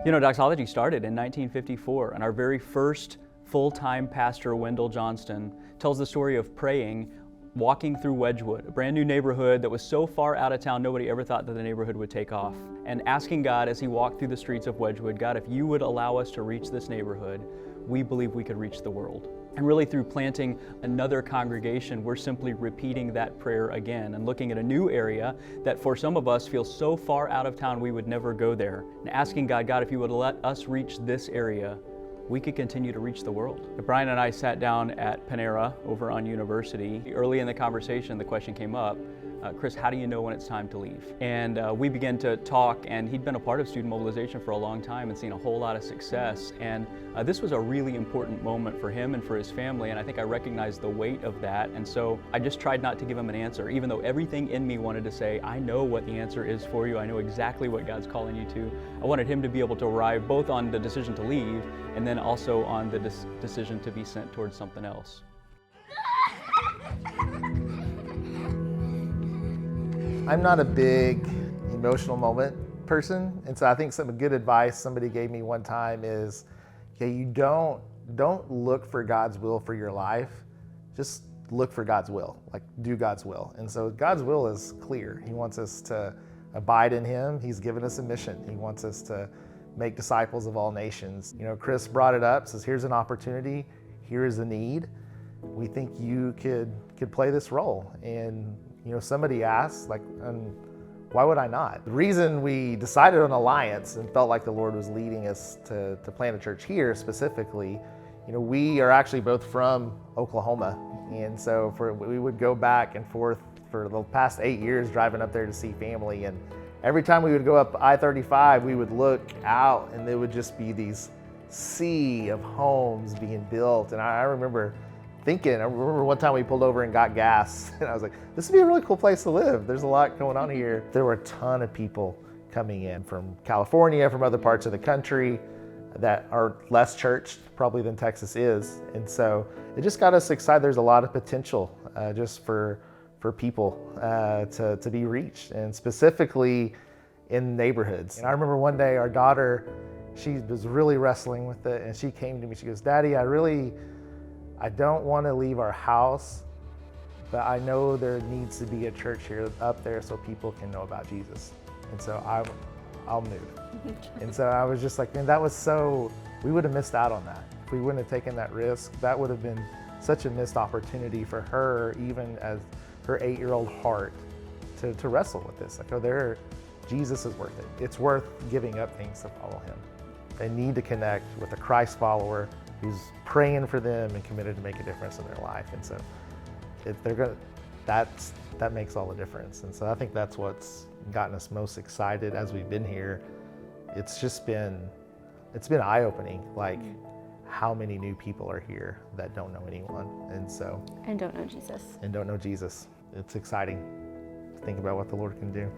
You know, Doxology started in 1954, and our very first full-time pastor, Wendell Johnston, tells the story of praying, walking through Wedgwood, a brand new neighborhood that was so far out of town nobody ever thought that the neighborhood would take off, and asking God as he walked through the streets of Wedgwood, God, if you would allow us to reach this neighborhood, we believe we could reach the world. And really through planting another congregation, we're simply repeating that prayer again and looking at a new area that for some of us feels so far out of town we would never go there. And asking God, if you would let us reach this area, we could continue to reach the world. Bryan and I sat down at Panera over on University. Early in the conversation, the question came up, Chris, how do you know when it's time to leave? And we began to talk, and he'd been a part of student mobilization for a long time and seen a whole lot of success. And this was a really important moment for him and for his family, and I think I recognized the weight of that. And so I just tried not to give him an answer, even though everything in me wanted to say, I know what the answer is for you. I know exactly what God's calling you to. I wanted him to be able to arrive both on the decision to leave and then also on the decision to be sent towards something else. I'm not a big emotional moment person, and so I think some good advice somebody gave me one time is, okay, you don't look for God's will for your life, just look for God's will, like do God's will. And so God's will is clear. He wants us to abide in Him. He's given us a mission. He wants us to make disciples of all nations. You know, Chris brought it up, says here's an opportunity, here is a need. We think you could play this role. And you know, somebody asked, like, why would I not? The reason we decided on Alliance and felt like the Lord was leading us to plant a church here specifically, you know, we are actually both from Oklahoma. And so we would go back and forth for the past 8 years driving up there to see family. And every time we would go up I-35, we would look out and there would just be these sea of homes being built. And I remember one time we pulled over and got gas, and I was like, this would be a really cool place to live. There's a lot going on here. There were a ton of people coming in from California, from other parts of the country that are less churched probably than Texas is. And so it just got us excited. There's a lot of potential just for people to be reached, and specifically in neighborhoods. And I remember one day our daughter, she was really wrestling with it, and she came to me, she goes, Daddy, I don't want to leave our house, but I know there needs to be a church here up there so people can know about Jesus. And so I'll move. And so I was just like, man, we would have missed out on that. If we wouldn't have taken that risk, that would have been such a missed opportunity for her, even as her 8-year-old heart, to wrestle with this. Like, Jesus is worth it. It's worth giving up things to follow Him. They need to connect with a Christ follower who's praying for them and committed to make a difference in their life. And so that makes all the difference. And so I think that's what's gotten us most excited as we've been here. It's been eye-opening, like how many new people are here that don't know anyone. And don't know Jesus. It's exciting to think about what the Lord can do.